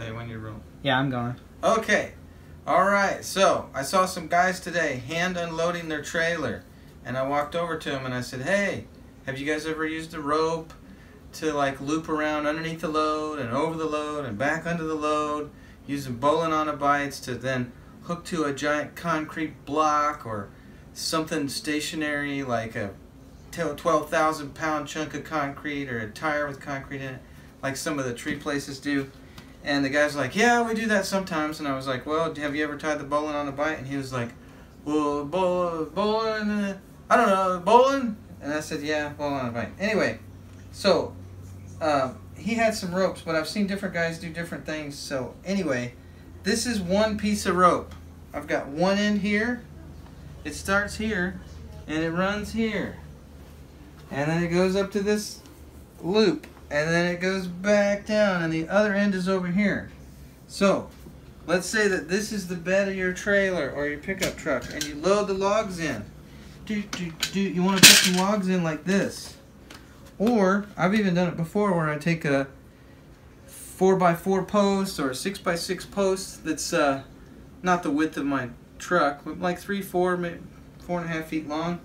tell you when you're rolling. Yeah, I'm going. Okay. Alright, so I saw some guys today hand unloading their trailer. And I walked over to them and I said, hey, have you guys ever used a rope to like loop around underneath the load and over the load and back under the load, using Bowline On A Bights to then hook to a giant concrete block or something stationary like a 12,000 pound chunk of concrete or a tire with concrete in it, like some of the tree places do? And the guy's like, yeah, we do that sometimes. And I was like, well, have you ever tried the Bowline On A Bight? And he was like, well, bowling, I don't know, bowling? And I said, yeah, Bowline On A Bight. Anyway, so he had some ropes, but I've seen different guys do different things. So anyway, this is one piece of rope. I've got one end here. It starts here, and it runs here. And then it goes up to this loop, and then it goes back down, and the other end is over here. So let's say that this is the bed of your trailer or your pickup truck, and you load the logs in. You want to put some logs in like this. Or, I've even done it before where I take a 4x4 post or a 6x6 post that's not the width of my truck, but like 4, maybe 4.5 feet long,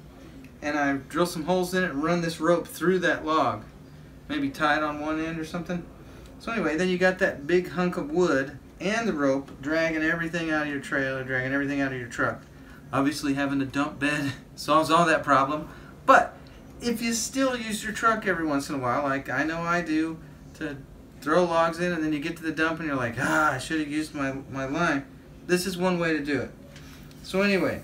and I drill some holes in it and run this rope through that log. Maybe tie it on one end or something. So anyway, then you got that big hunk of wood and the rope dragging everything out of your trailer, dragging everything out of your truck. Obviously having a dump bed solves all that problem, but if you still use your truck every once in a while, like I know I do, to throw logs in and then you get to the dump and you're like, I should have used my line, this is one way to do it. So anyway,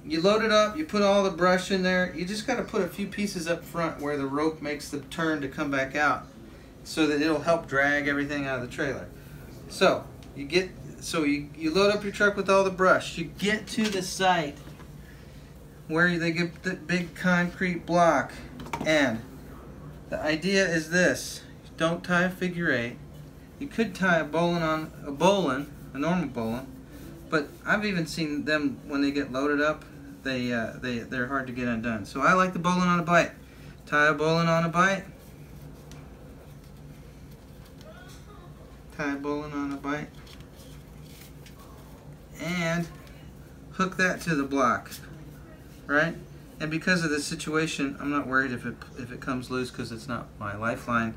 you load it up, you put all the brush in there. You just got to put a few pieces up front where the rope makes the turn to come back out so that it'll help drag everything out of the trailer. So you load up your truck with all the brush. You get to the site where they get the big concrete block, and the idea is this: don't tie a figure 8. You could tie a normal bowline, but I've even seen them when they get loaded up, they're hard to get undone. So I like the Bowline On A Bight. Tie a Bowline On A Bight. Tie a Bowline On A Bight. And hook that to the block, right? And because of this situation, I'm not worried if it comes loose because it's not my lifeline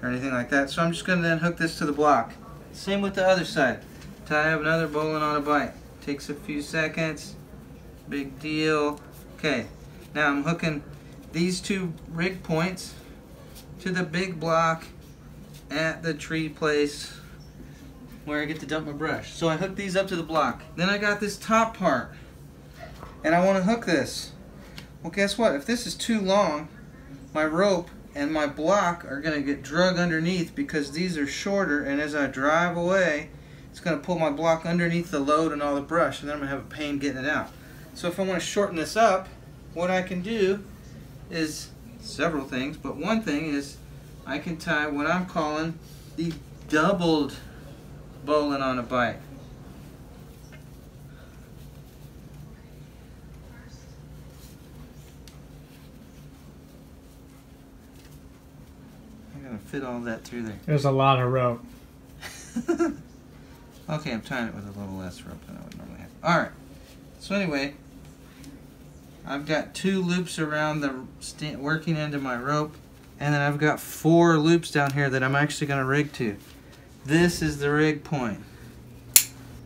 or anything like that. So I'm just going to then hook this to the block. Same with the other side. Tie up another Bowline On A Bight. Takes a few seconds. Big deal. Okay, now I'm hooking these two rig points to the big block at the tree place where I get to dump my brush. So I hook these up to the block. Then I got this top part, and I want to hook this. Well, guess what? If this is too long, my rope and my block are going to get drug underneath because these are shorter, and as I drive away, it's going to pull my block underneath the load and all the brush, and then I'm going to have a pain getting it out. So if I want to shorten this up, what I can do is several things, but one thing is I can tie what I'm calling the doubled Bowline On A Bight. I'm going to fit all that through there. There's a lot of rope. Okay, I'm tying it with a little less rope than I would normally have. Alright, so anyway, I've got 2 loops around the working end of my rope, and then I've got 4 loops down here that I'm actually going to rig to. This is the rig point.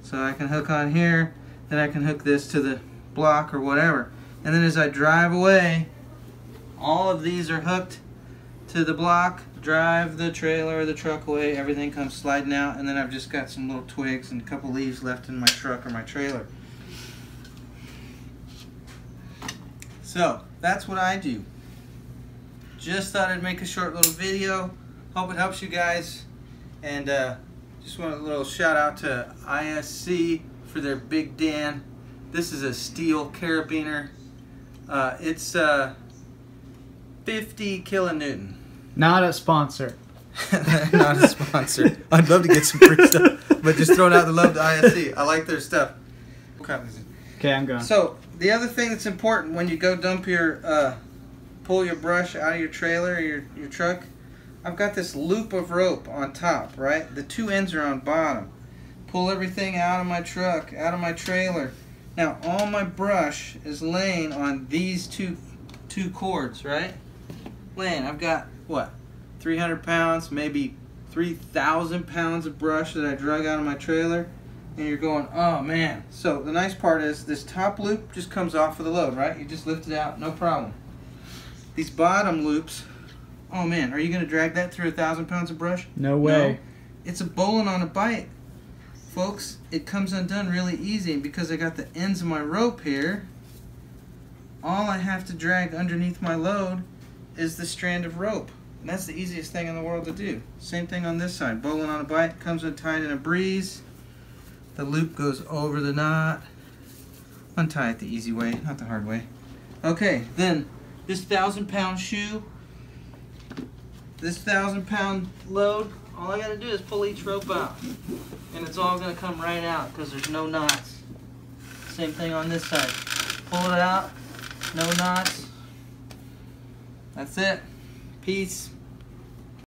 So I can hook on here, then I can hook this to the block or whatever. And then as I drive away, all of these are hooked to the block, drive the trailer or the truck away, everything comes sliding out, and then I've just got some little twigs and a couple leaves left in my truck or my trailer. So that's what I do. Just thought I'd make a short little video. Hope it helps you guys. And just want a little shout out to ISC for their Big Dan. This is a steel carabiner. It's 50 kilonewton. Not a sponsor. Not a sponsor. I'd love to get some free stuff, but just throwing out the love to ISC. I like their stuff. Okay, I'm going. So the other thing that's important when you go dump your, pull your brush out of your trailer or your truck, I've got this loop of rope on top, right? The two ends are on bottom. Pull everything out of my truck, out of my trailer. Now all my brush is laying on these two cords, right? Laying. I've got, what, 300 pounds, maybe 3,000 pounds of brush that I drug out of my trailer. And you're going, oh man. So the nice part is this top loop just comes off of the load, right? You just lift it out, no problem. These bottom loops, oh man, are you going to drag that through 1,000 pounds of brush? No way. No. It's a Bowline On A Bight. Folks, it comes undone really easy, and because I got the ends of my rope here, all I have to drag underneath my load is the strand of rope. And that's the easiest thing in the world to do. Same thing on this side. Bowline On A Bight comes untied in a breeze. The loop goes over the knot. Untie it the easy way, not the hard way. Okay, then this 1,000-pound shoe, this 1,000-pound load, all I gotta do is pull each rope out. And it's all gonna come right out because there's no knots. Same thing on this side. Pull it out, no knots. That's it. Peace.